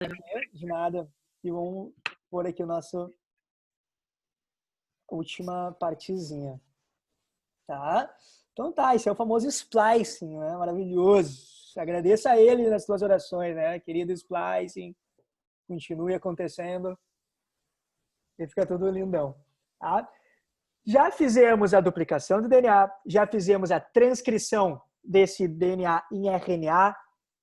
De nada. E vamos pôr aqui a nossa última partezinha. Tá? Então tá, esse é o famoso splicing, né? Maravilhoso. Agradeça a ele nas suas orações, né? Querido splicing, continue acontecendo e fica tudo lindão. Tá? Já fizemos a duplicação do DNA, já fizemos a transcrição desse DNA em RNA,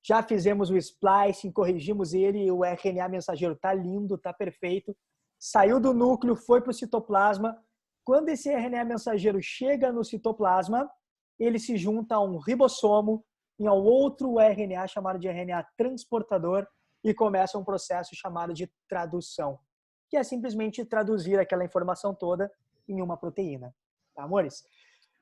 já fizemos o splicing, corrigimos ele, o RNA mensageiro tá lindo, tá perfeito. Saiu do núcleo, foi para o citoplasma. Quando esse RNA mensageiro chega no citoplasma, ele se junta a um ribossomo e a um outro RNA chamado de RNA transportador e começa um processo chamado de tradução, que é simplesmente traduzir aquela informação toda em uma proteína. Tá, amores?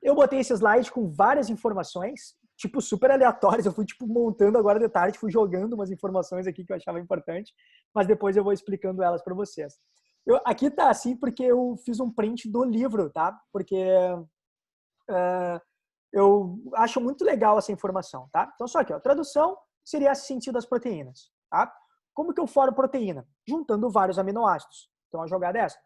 Eu botei esse slide com várias informações, tipo, super aleatórias. Eu fui, tipo, montando agora de tarde, fui jogando umas informações aqui que eu achava importante, mas depois eu vou explicando elas para vocês. Aqui tá assim porque eu fiz um print do livro, tá? Porque eu acho muito legal essa informação, tá? Então, só aqui, ó, tradução seria esse sentido das proteínas, tá? Como que eu formo proteína? Juntando vários aminoácidos. Então, a jogada é essa.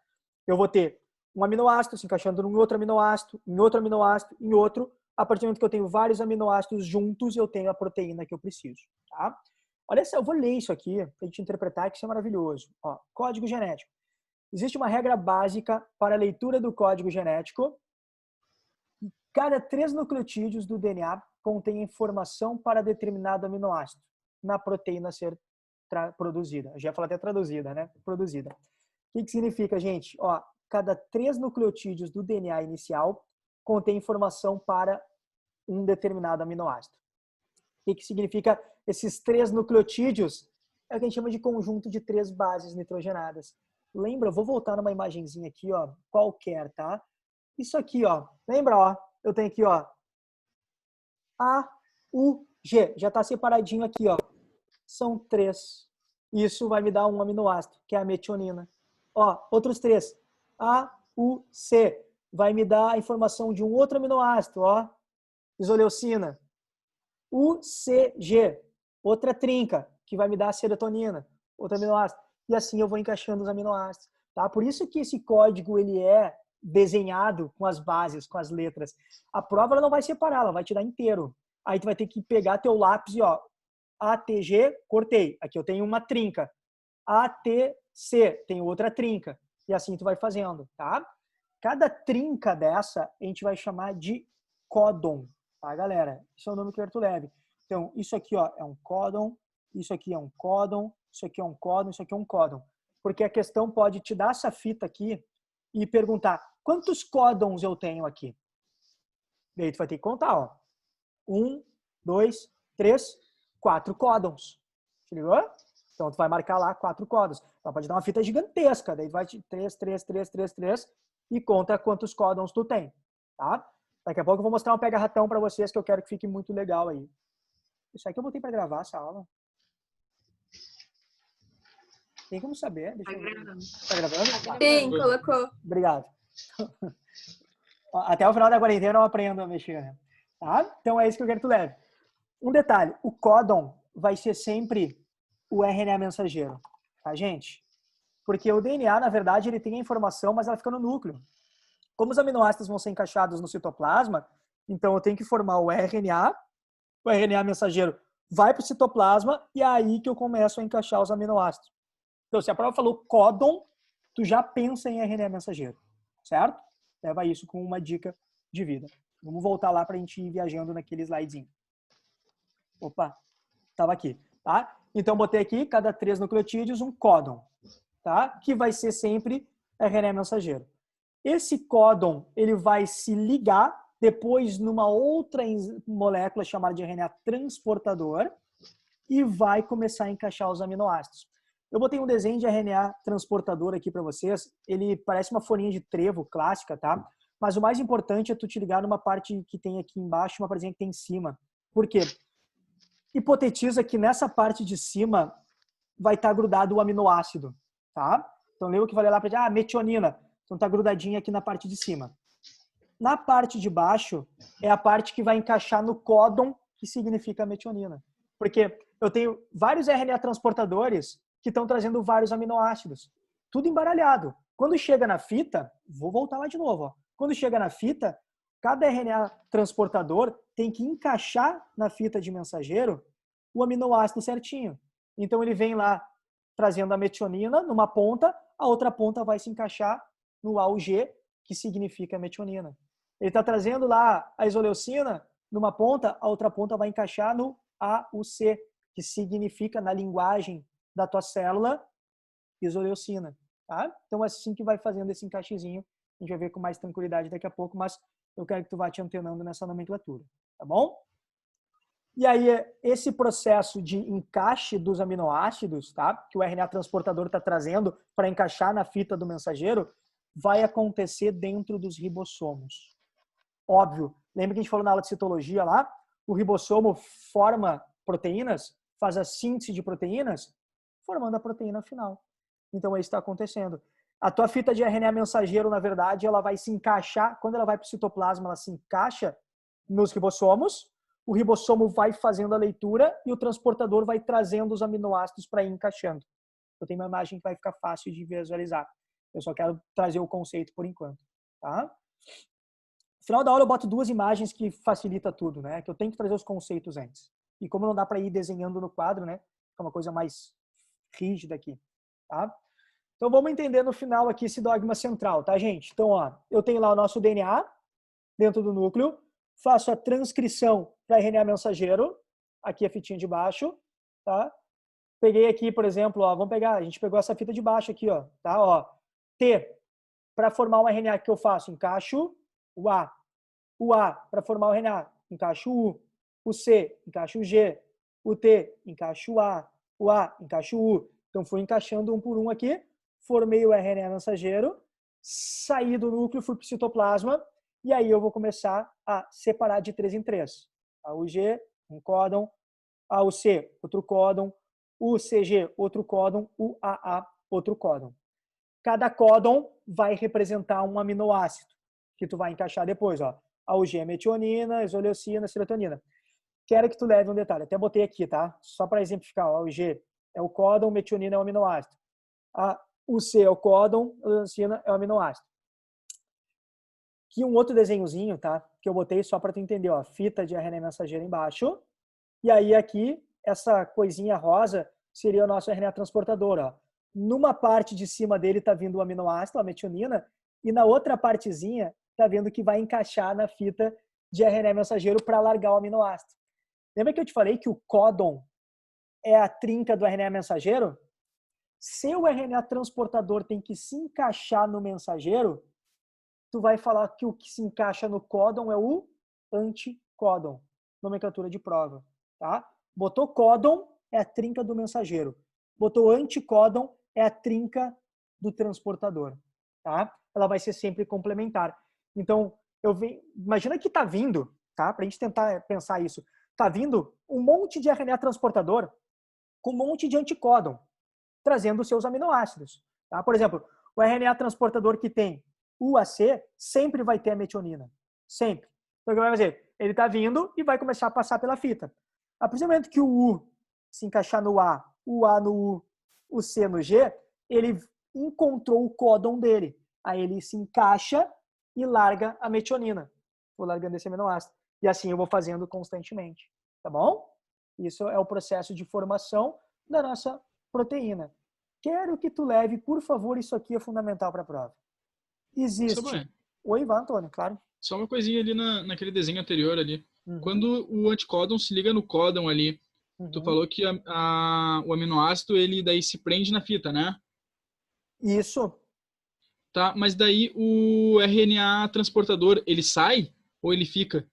Eu vou ter um aminoácido se encaixando em outro aminoácido, em outro aminoácido, em outro. A partir do momento que eu tenho vários aminoácidos juntos, eu tenho a proteína que eu preciso, tá? Olha só, eu vou ler isso aqui para a gente interpretar, que isso é maravilhoso. Ó, código genético. Existe uma regra básica para a leitura do código genético. Cada 3 nucleotídeos do DNA contém informação para determinado aminoácido na proteína a ser produzida. Eu já ia falar até traduzida, né? Produzida. O que significa, gente? Ó, cada 3 nucleotídeos do DNA inicial contém informação para um determinado aminoácido. O que significa esses 3 nucleotídeos? É o que a gente chama de conjunto de 3 bases nitrogenadas. Lembra? Eu vou voltar numa imagenzinha aqui, ó, qualquer, tá? Isso aqui, ó. Lembra, ó? Eu tenho aqui, ó, A, U, G. Já está separadinho aqui, ó. São 3. Isso vai me dar um aminoácido, que é a metionina. Ó, outros 3. A, U, C. Vai me dar a informação de um outro aminoácido, ó. Isoleucina. U, C, G. Outra trinca, que vai me dar a serotonina. Outro aminoácido. E assim eu vou encaixando os aminoácidos. Tá? Por isso que esse código, ele é desenhado com as bases, com as letras. A prova ela não vai separar, ela vai te dar inteiro. Aí tu vai ter que pegar teu lápis e, ó, ATG, cortei. Aqui eu tenho uma trinca. ATC, tenho outra trinca. E assim tu vai fazendo, tá? Cada trinca dessa a gente vai chamar de códon, tá, galera? Esse é o nome que eu quero que tu leve. Então, isso aqui, ó, é um códon, isso aqui é um códon, isso aqui é um códon, isso aqui é um códon. Porque a questão pode te dar essa fita aqui e perguntar, quantos códons eu tenho aqui? E aí tu vai ter que contar, ó. 1, 2, 3, 4 códons. Te ligou? Então tu vai marcar lá 4 códons. Ela pode dar uma fita gigantesca, daí vai 3, 3, 3, 3, 3 e conta quantos códons tu tem, tá? Daqui a pouco eu vou mostrar um pega-ratão para vocês que eu quero que fique muito legal aí. Isso aqui eu botei para gravar essa aula. Tem como saber? Deixa eu ver. Tá gravando? Sim, colocou. Obrigado. Até o final da quarentena eu aprendo a mexer, né? Tá? Então é isso que eu quero que tu leve. Um detalhe, o códon vai ser sempre o RNA mensageiro, tá, gente? Porque o DNA, na verdade, ele tem a informação, mas ela fica no núcleo. Como os aminoácidos vão ser encaixados no citoplasma, então eu tenho que formar o RNA mensageiro vai para o citoplasma e é aí que eu começo a encaixar os aminoácidos. Então, se a prova falou códon, tu já pensa em RNA mensageiro, certo? Leva isso com uma dica de vida. Vamos voltar lá para a gente ir viajando naquele slidezinho. Opa, estava aqui, tá? Então, botei aqui, cada 3 nucleotídeos, um códon, tá? Que vai ser sempre RNA mensageiro. Esse códon, ele vai se ligar depois numa outra molécula chamada de RNA transportador e vai começar a encaixar os aminoácidos. Eu botei um desenho de RNA transportador aqui para vocês. Ele parece uma folhinha de trevo clássica, tá? Mas o mais importante é tu te ligar numa parte que tem aqui embaixo e uma partezinha que tem em cima. Por quê? Hipotetiza que nessa parte de cima vai estar grudado o aminoácido, tá? Então lembra que eu falei lá para metionina. Então tá grudadinha aqui na parte de cima. Na parte de baixo é a parte que vai encaixar no códon, que significa metionina. Porque eu tenho vários RNA transportadores que estão trazendo vários aminoácidos. Tudo embaralhado. Quando chega na fita, vou voltar lá de novo. Ó. Quando chega na fita, cada RNA transportador tem que encaixar na fita de mensageiro o aminoácido certinho. Então ele vem lá trazendo a metionina numa ponta, a outra ponta vai se encaixar no A ou G, que significa metionina. Ele está trazendo lá a isoleucina numa ponta, a outra ponta vai encaixar no A ou C, que significa, na linguagem da tua célula, isoleucina. Tá? Então é assim que vai fazendo esse encaixezinho. A gente vai ver com mais tranquilidade daqui a pouco, mas eu quero que tu vá te antenando nessa nomenclatura. Tá bom? E aí, esse processo de encaixe dos aminoácidos, tá? Que o RNA transportador está trazendo para encaixar na fita do mensageiro, vai acontecer dentro dos ribossomos. Óbvio. Lembra que a gente falou na aula de citologia lá? O ribossomo forma proteínas, faz a síntese de proteínas, formando a proteína final. Então, é isso que está acontecendo. A tua fita de RNA mensageiro, na verdade, ela vai se encaixar, quando ela vai para o citoplasma, ela se encaixa nos ribossomos, o ribossomo vai fazendo a leitura e o transportador vai trazendo os aminoácidos para ir encaixando. Eu tenho uma imagem que vai ficar fácil de visualizar. Eu só quero trazer o conceito por enquanto. Tá? No final da aula eu boto duas imagens que facilita tudo, né? Que eu tenho que trazer os conceitos antes. E como não dá para ir desenhando no quadro, né? É uma coisa mais rígida aqui. Tá? Então vamos entender no final aqui esse dogma central, tá, gente? Então, ó, eu tenho lá o nosso DNA dentro do núcleo, faço a transcrição para RNA mensageiro, aqui a fitinha de baixo, tá? Peguei aqui, por exemplo, ó, vamos pegar, a gente pegou essa fita de baixo aqui, ó, tá? Ó, T, para formar um RNA que eu faço, encaixo o A. O A, para formar o RNA, encaixo o U. O C, encaixo o G. O T, encaixo o A. O A, encaixo o U. Então, fui encaixando um por um aqui, formei o RNA mensageiro, saí do núcleo, fui para o citoplasma, e aí eu vou começar a separar de 3 em 3. A UG, um códon, a UC, outro códon, o CG, outro códon, o AA, outro códon. Cada códon vai representar um aminoácido que tu vai encaixar depois, ó. A UG é metionina, isoleucina, serotonina. Quero que tu leve um detalhe, até botei aqui, tá? Só para exemplificar, ó, a UG é o códon, metionina é o aminoácido. A UC é o códon, a isoleucina é o aminoácido. Aqui um outro desenhozinho, tá? Que eu botei só para tu entender, ó, fita de RNA mensageiro embaixo. E aí aqui, essa coisinha rosa seria o nosso RNA transportador, ó. Numa parte de cima dele tá vindo o aminoácido, a metionina, e na outra partezinha tá vendo que vai encaixar na fita de RNA mensageiro para largar o aminoácido. Lembra que eu te falei que o códon é a trinca do RNA mensageiro? Se o RNA transportador tem que se encaixar no mensageiro, tu vai falar que o que se encaixa no códon é o anticódon, nomenclatura de prova, tá? Botou códon, é a trinca do mensageiro. Botou anticódon, é a trinca do transportador, tá? Ela vai ser sempre complementar. Então, imagina que tá vindo, tá? Pra gente tentar pensar isso. Tá vindo um monte de RNA transportador com um monte de anticódon, trazendo os seus aminoácidos, tá? Por exemplo, o RNA transportador que tem UAC sempre vai ter a metionina. Sempre. Então, o que vai fazer? Ele está vindo e vai começar a passar pela fita. A partir do momento que o U se encaixar no A, o A no U, o C no G, ele encontrou o códon dele. Aí ele se encaixa e larga a metionina. Vou largando esse aminoácido. E assim eu vou fazendo constantemente. Tá bom? Isso é o processo de formação da nossa proteína. Quero que tu leve, por favor, isso aqui é fundamental para a prova. Existe. Oi, vai, Antônio, claro. Só uma coisinha ali naquele desenho anterior ali. Quando o anticódon se liga no códon ali, tu falou que o aminoácido, ele daí se prende na fita, né? Isso. Tá, mas daí o RNA transportador, ele sai ou ele fica?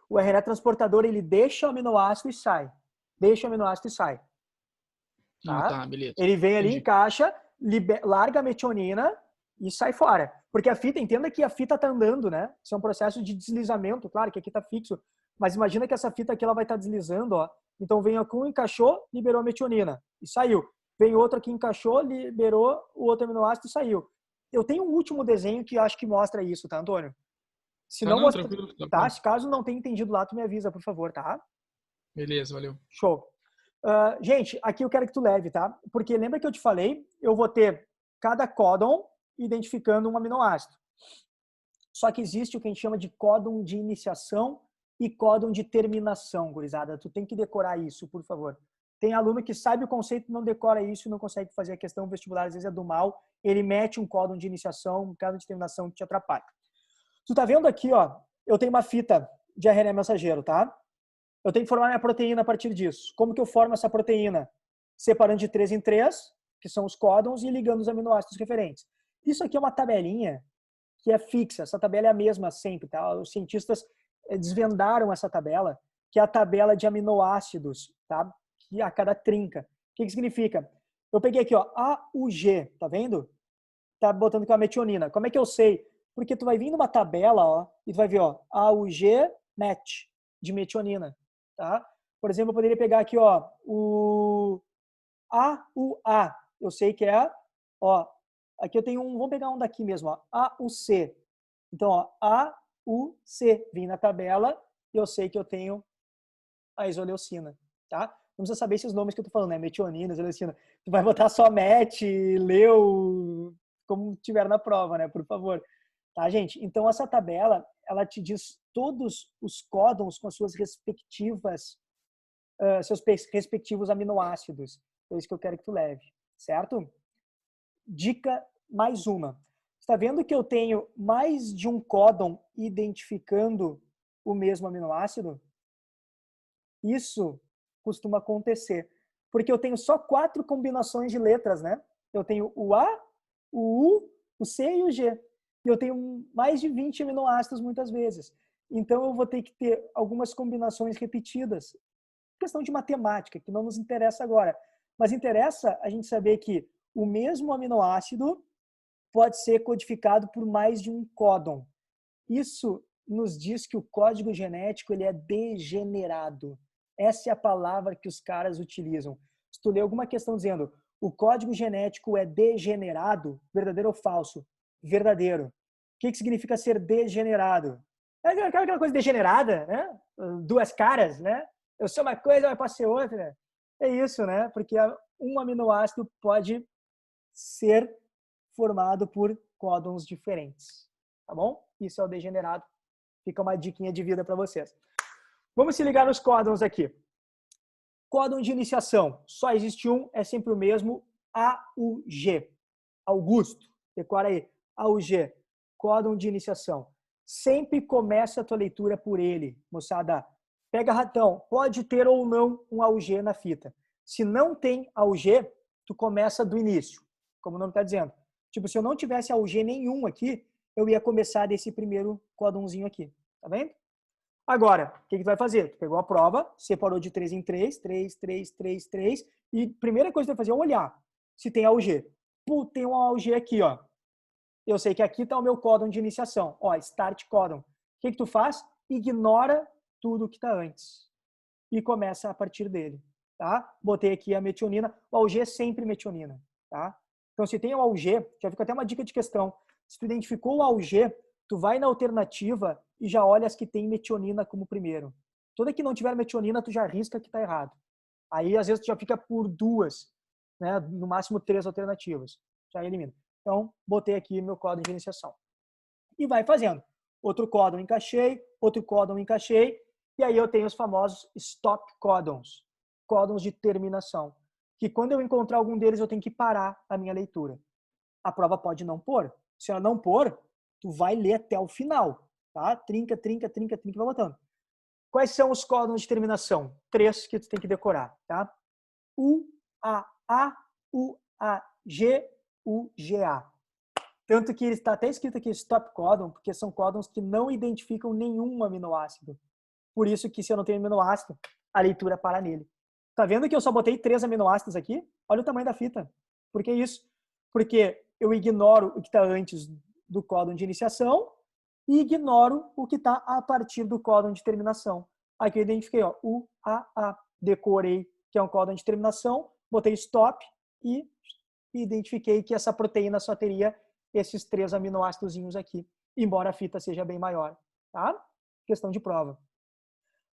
O RNA transportador, ele deixa o aminoácido e sai. Deixa o aminoácido e sai. Tá? Ah, tá, beleza. Ele vem ali, Entendi. encaixa, larga a metionina e sai fora. Porque a fita, entenda que a fita está andando, né? Isso é um processo de deslizamento, claro que aqui está fixo, mas imagina que essa fita aqui ela vai estar deslizando, ó. Então vem aqui um, encaixou, liberou a metionina e saiu. Vem outro aqui, encaixou, liberou o outro aminoácido e saiu. Eu tenho um último desenho que eu acho que mostra isso, tá, Antônio? Se Tá, não não, mostra, tranquilo. tá? Se caso não tenha entendido lá, tu me avisa, por favor, tá? Beleza, valeu. Show. Gente, aqui eu quero que tu leve, tá? Porque lembra que eu te falei, eu vou ter cada códon identificando um aminoácido. Só que existe o que a gente chama de códon de iniciação e códon de terminação, gurizada. Tu tem que decorar isso, por favor. Tem aluno que sabe o conceito, não decora isso e não consegue fazer a questão vestibular, às vezes é do mal. Ele mete um códon de iniciação, um códon de terminação que te atrapalha. Tu tá vendo aqui, ó, eu tenho uma fita de RNA mensageiro, tá? Eu tenho que formar minha proteína a partir disso. Como que eu formo essa proteína? Separando de 3 em 3, que são os códons, e ligando os aminoácidos referentes. Isso aqui é uma tabelinha que é fixa. Essa tabela é a mesma sempre, tá? Os cientistas desvendaram essa tabela, que é a tabela de aminoácidos, tá? Que a cada trinca. O que significa? Eu peguei aqui, ó, AUG, tá vendo? Tá botando com a metionina. Como é que eu sei? Porque tu vai vir numa tabela, ó, e tu vai ver, ó, AUG match de metionina, tá? Por exemplo, eu poderia pegar aqui, ó, o AUA. Eu sei que é, ó, aqui eu tenho um, vamos pegar um daqui mesmo, ó, AUC. Então, ó, AUC, vim na tabela e eu sei que eu tenho a isoleucina, tá? Não precisa saber esses nomes que eu tô falando, né? Metionina, isoleucina. Tu vai botar só MET, leu, como tiver na prova, né? Por favor. Tá, gente? Então, essa tabela, ela te diz todos os códons com as suas respectivas, seus respectivos aminoácidos. É isso que eu quero que tu leve, certo? Dica mais uma. Está vendo que eu tenho mais de um códon identificando o mesmo aminoácido? Isso costuma acontecer, porque eu tenho só 4 combinações de letras, né? Eu tenho o A, o U, o C e o G. E eu tenho mais de 20 aminoácidos muitas vezes. Então eu vou ter que ter algumas combinações repetidas. Questão de matemática, que não nos interessa agora. Mas interessa a gente saber que o mesmo aminoácido pode ser codificado por mais de um códon. Isso nos diz que o código genético ele é degenerado. Essa é a palavra que os caras utilizam. Se tu ler alguma questão dizendo o código genético é degenerado, verdadeiro ou falso? Verdadeiro. O que significa ser degenerado? É aquela coisa degenerada, né? Duas caras, né? Eu sou uma coisa, mas posso ser outra. É isso, né? Porque um aminoácido pode ser formado por códons diferentes. Tá bom? Isso é o degenerado. Fica uma diquinha de vida para vocês. Vamos se ligar nos códons aqui. Códon de iniciação. Só existe um, é sempre o mesmo, AUG. Augusto. Decora aí. AUG. Códon de iniciação. Sempre começa a tua leitura por ele, moçada. Pega ratão. Pode ter ou não um AUG na fita. Se não tem AUG, tu começa do início, como o nome está dizendo. Tipo, se eu não tivesse AUG nenhum aqui, eu ia começar desse primeiro códonzinho aqui. Tá vendo? Agora, o que tu vai fazer? Tu pegou a prova, separou de 3 em 3, 3, 3, 3, 3, e a primeira coisa que tu vai fazer é olhar se tem AUG. Pô, tem um AUG aqui, ó. Eu sei que aqui está o meu códon de iniciação. Ó, start códon. O que tu faz? Ignora tudo que está antes e começa a partir dele, tá? Botei aqui a metionina. O AUG é sempre metionina, tá? Então, se tem o AUG, já fica até uma dica de questão. Se tu identificou o AUG, tu vai na alternativa e já olha as que tem metionina como primeiro. Toda que não tiver metionina, tu já arrisca que tá errado. Aí, às vezes, tu já fica por 2, né? No máximo 3 alternativas. Já elimina. Então, botei aqui meu códon de iniciação. E vai fazendo. Outro códon encaixei, outro códon encaixei, e aí eu tenho os famosos stop códons, códons de terminação, que quando eu encontrar algum deles eu tenho que parar a minha leitura. A prova pode não pôr. Se ela não pôr, tu vai ler até o final, tá? Trinca, trinca, trinca, trinca, vai botando. Quais são os códons de terminação? 3 que tu tem que decorar, tá? U, A, U, A, G, U, G, A. Tanto que está até escrito aqui stop códon, porque são códons que não identificam nenhum aminoácido. Por isso que se eu não tenho aminoácido, a leitura para nele. Tá vendo que eu só botei 3 aminoácidos aqui? Olha o tamanho da fita. Por que isso? Porque eu ignoro o que está antes do códon de iniciação e ignoro o que está a partir do códon de terminação. Aqui eu identifiquei, ó, UAA. Decorei que é um códon de terminação, botei stop e identifiquei que essa proteína só teria esses 3 aminoácidozinhos aqui, embora a fita seja bem maior, tá? Questão de prova.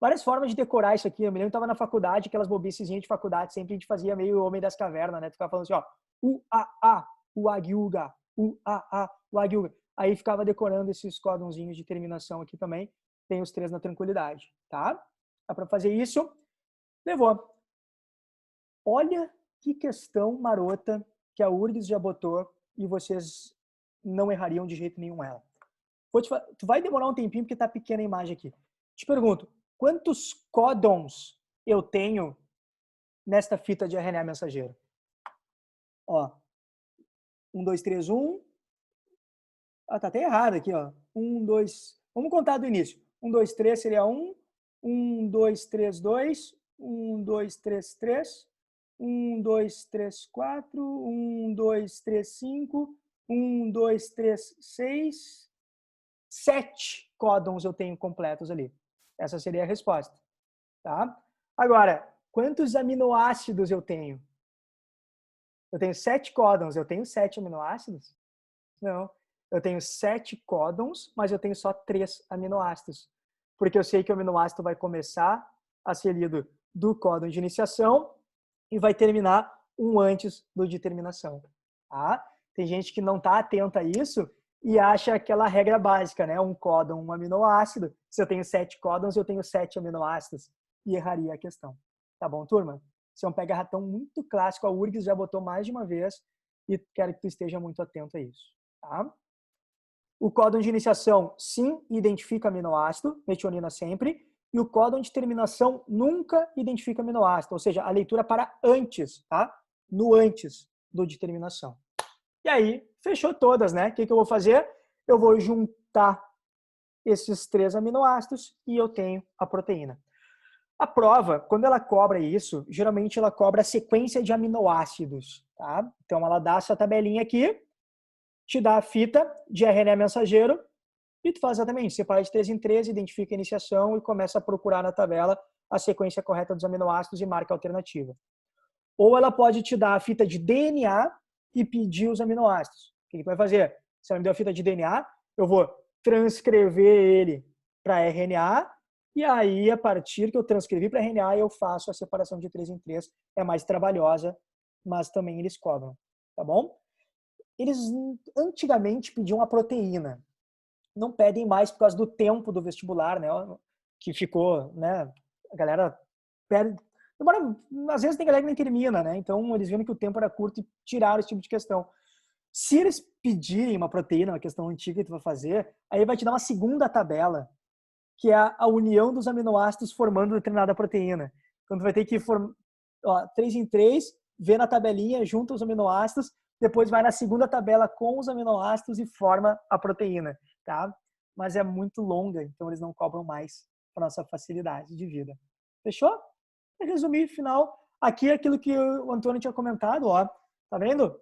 várias formas de decorar isso aqui. Eu me lembro que estava na faculdade, aquelas bobicezinhas de faculdade, sempre a gente fazia meio Homem das Cavernas, né? Tu ficava falando assim, ó, U-A-A, U-A-G-U-G-A, U-A-A, U-A-G-U-G-A. Aí ficava decorando esses códonzinhos de terminação aqui também. Tem os 3 na tranquilidade, tá? Dá para fazer isso. Levou. Olha que questão marota que a URGS já botou e vocês não errariam de jeito nenhum ela. Tu vai demorar um tempinho porque tá pequena a imagem aqui. Te pergunto, quantos códons eu tenho nesta fita de RNA mensageiro? Ó, 1, 2, 3, 1. Ah, tá até errado aqui, ó. 1, 2. Vamos contar do início. 1, 2, 3 seria 1. 1, 2, 3, 2. 1, 2, 3, 3. 1, 2, 3, 4. 1, 2, 3, 5. 1, 2, 3, 6. 7 códons eu tenho completos ali. Essa seria a resposta. Tá? Agora, quantos aminoácidos eu tenho? Eu tenho 7 códons. Eu tenho 7 aminoácidos? Não. Eu tenho 7 códons, mas eu tenho só 3 aminoácidos. Porque eu sei que o aminoácido vai começar a ser lido do códon de iniciação e vai terminar um antes do de terminação. Tá? Tem gente que não está atenta a isso e acha aquela regra básica, né? Um códon, um aminoácido. Se eu tenho 7 códons, eu tenho 7 aminoácidos. E erraria a questão. Tá bom, turma? Isso é um pega-ratão muito clássico. A URGS já botou mais de uma vez e quero que tu esteja muito atento a isso. Tá? O códon de iniciação, sim, identifica aminoácido, metionina sempre. E o códon de terminação nunca identifica aminoácido. Ou seja, a leitura para antes, tá? No antes do de terminação. E aí, fechou todas, né? O que eu vou fazer? Eu vou juntar esses 3 aminoácidos e eu tenho a proteína. A prova, quando ela cobra isso, geralmente ela cobra a sequência de aminoácidos, tá? Então ela dá essa tabelinha aqui, te dá a fita de RNA mensageiro e tu faz exatamente, separa de 3 em 3, identifica a iniciação e começa a procurar na tabela a sequência correta dos aminoácidos e marca a alternativa. Ou ela pode te dar a fita de DNA e pedir os aminoácidos. O que tu vai fazer? Se ela me deu a fita de DNA, eu vou transcrever ele para RNA e aí, a partir que eu transcrevi para RNA, eu faço a separação de 3 em 3. É mais trabalhosa, mas também eles cobram, tá bom? Eles antigamente pediam a proteína. Não pedem mais por causa do tempo do vestibular, né? Que ficou, né? A galera pede. Embora, às vezes tem galera que nem termina, né? Então, eles viram que o tempo era curto e tiraram esse tipo de questão. Se eles pedirem uma proteína, uma questão antiga que tu vai fazer, aí vai te dar uma segunda tabela, que é a união dos aminoácidos formando determinada proteína. Então, tu vai ter que 3 em 3, vê na tabelinha, junta os aminoácidos, depois vai na segunda tabela com os aminoácidos e forma a proteína, tá? Mas é muito longa, então eles não cobram mais para nossa facilidade de vida. Fechou? Para resumir, final, aqui é aquilo que o Antônio tinha comentado, ó. Tá vendo?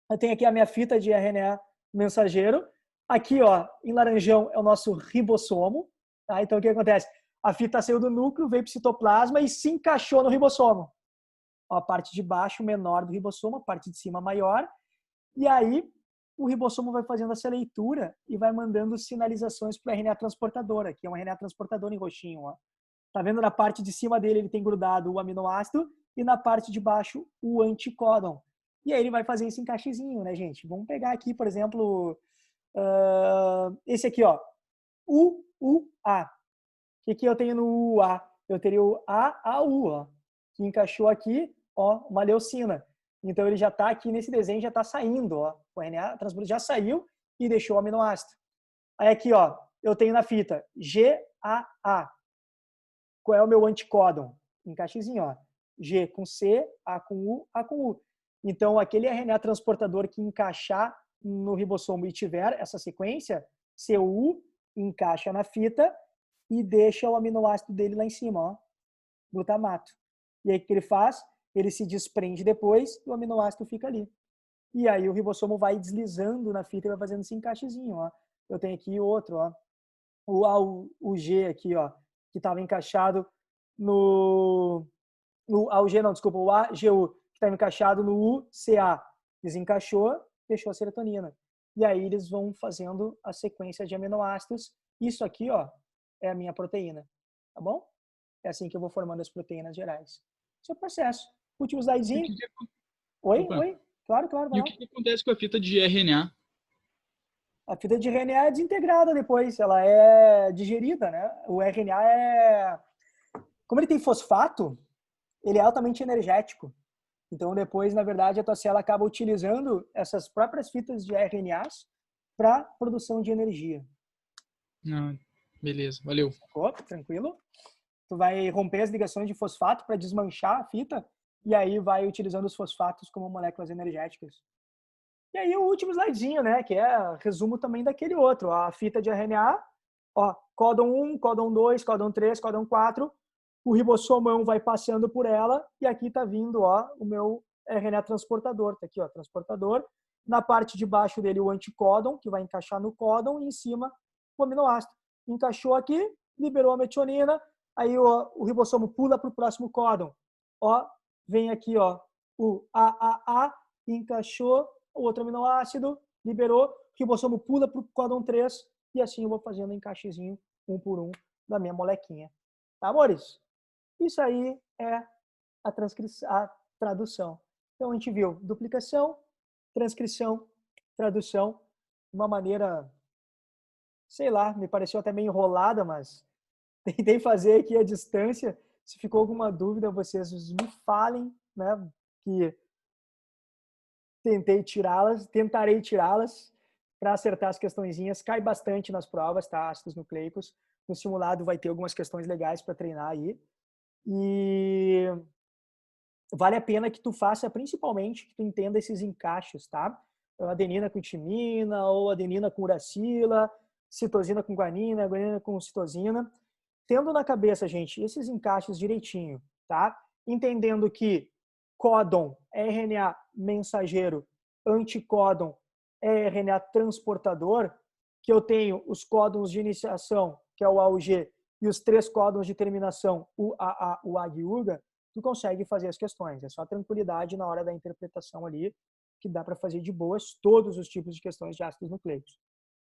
Eu tenho aqui a minha fita de RNA mensageiro. Aqui, ó, em laranjão é o nosso ribossomo. Tá? Então, o que acontece? A fita saiu do núcleo, veio para o citoplasma e se encaixou no ribossomo. Ó, a parte de baixo menor do ribossomo, a parte de cima maior. E aí, o ribossomo vai fazendo essa leitura e vai mandando sinalizações para a RNA transportadora, que é uma RNA transportadora em roxinho. Ó. Tá vendo? Na parte de cima dele ele tem grudado o aminoácido e na parte de baixo o anticódon. E aí ele vai fazer esse encaixezinho, né, gente? Vamos pegar aqui, por exemplo, esse aqui, ó, UUA. O que eu tenho no UA? Eu teria o AAU, ó, que encaixou aqui, ó, uma leucina. Então ele já está aqui nesse desenho, já está saindo, ó. O RNA transportador já saiu e deixou o aminoácido. Aí aqui, ó, eu tenho na fita GAA. Qual é o meu anticódon? Encaixezinho, ó. G com C, A com U, A com U. Então, aquele RNA transportador que encaixar no ribossomo e tiver essa sequência, CU encaixa na fita e deixa o aminoácido dele lá em cima, ó, glutamato. E aí o que ele faz? Ele se desprende depois e o aminoácido fica ali. E aí o ribossomo vai deslizando na fita e vai fazendo esse encaixezinho, ó. Eu tenho aqui outro, ó. O G aqui, ó, que estava encaixado no G não, desculpa, o AGU, que estava encaixado no UCA. Desencaixou, deixou a serotonina. E aí eles vão fazendo a sequência de aminoácidos. Isso aqui, ó, é a minha proteína, tá bom? É assim que eu vou formando as proteínas gerais. Esse é o processo. Último slidezinho. Oi? Claro, vai E o lá. que acontece com a fita de RNA? A fita de RNA é desintegrada depois, ela é digerida, né? O RNA como ele tem fosfato, ele é altamente energético. Então, depois, na verdade, a tua célula acaba utilizando essas próprias fitas de RNAs para produção de energia. Beleza, valeu. Tranquilo? Tu vai romper as ligações de fosfato para desmanchar a fita e aí vai utilizando os fosfatos como moléculas energéticas. E aí o último slidezinho, né, que é resumo também daquele outro, a fita de RNA, ó, códon 1, códon 2, códon 3, códon 4, o ribossomão vai passando por ela e aqui tá vindo, ó, o meu RNA transportador, tá aqui, ó, transportador. Na parte de baixo dele o anticódon, que vai encaixar no códon, e em cima o aminoácido. Encaixou aqui, liberou a metionina, aí o ribossomo pula para o próximo códon. Ó, vem aqui, ó, o AAA, encaixou o outro aminoácido, liberou, o ribossomo pula para o códon 3 e assim eu vou fazendo encaixezinho um por um da minha molequinha. Tá, amores? Isso aí é a tradução. Então a gente viu duplicação, transcrição, tradução, uma maneira, sei lá, me pareceu até meio enrolada, mas tentei fazer aqui à distância. Se ficou alguma dúvida, vocês me falem, né? Que tentarei tirá-las para acertar as questõezinhas. Cai bastante nas provas, tá? Ácidos nucleicos. No simulado vai ter algumas questões legais para treinar aí. E vale a pena que tu faça, principalmente, que tu entenda esses encaixes, tá? Adenina com timina, ou adenina com uracila, citosina com guanina, guanina com citosina. Tendo na cabeça, gente, esses encaixes direitinho, tá? Entendendo que códon é RNA mensageiro, anticódon é RNA transportador, que eu tenho os códons de iniciação, que é o A, o G, e os 3 códons de terminação, o AA, o AG e o UGA, tu consegue fazer as questões. É só tranquilidade na hora da interpretação ali, que dá para fazer de boas todos os tipos de questões de ácidos nucleicos.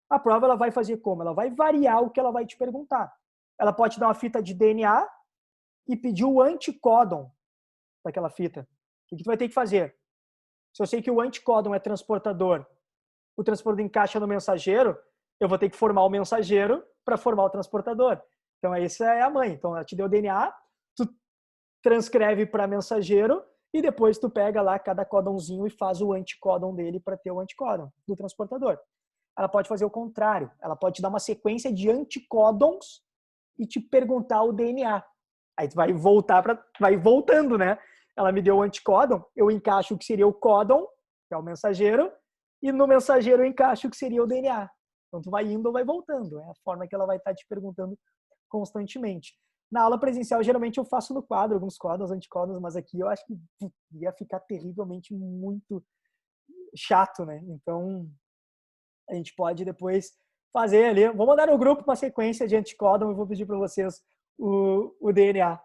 A prova ela vai fazer como? Ela vai variar o que ela vai te perguntar. Ela pode te dar uma fita de DNA e pedir o anticódon daquela fita. O que tu vai ter que fazer? Se eu sei que o anticódon é transportador, o transportador encaixa no mensageiro, eu vou ter que formar o mensageiro para formar o transportador. Então, essa é a mãe. Então, ela te deu o DNA, tu transcreve para mensageiro e depois tu pega lá cada códonzinho e faz o anticódon dele para ter o anticódon do transportador. Ela pode fazer o contrário. Ela pode te dar uma sequência de anticódons e te perguntar o DNA. Aí tu vai voltando, né? Ela me deu o anticódon, eu encaixo o que seria o códon, que é o mensageiro, e no mensageiro eu encaixo o que seria o DNA. Então tu vai indo ou vai voltando. É a forma que ela vai estar te perguntando constantemente. Na aula presencial, geralmente eu faço no quadro, alguns códons, anticódons, mas aqui eu acho que ia ficar terrivelmente muito chato, né? Então, a gente pode depois fazer ali. Vou mandar no grupo uma sequência de anticódon e vou pedir para vocês o DNA,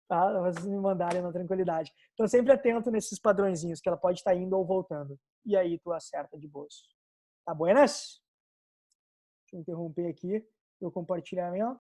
tá? Vocês me mandarem na tranquilidade. Então, sempre atento nesses padrõezinhos, que ela pode estar indo ou voltando. E aí tu acerta de boas. Tá buenas? Deixa eu interromper aqui o compartilhamento.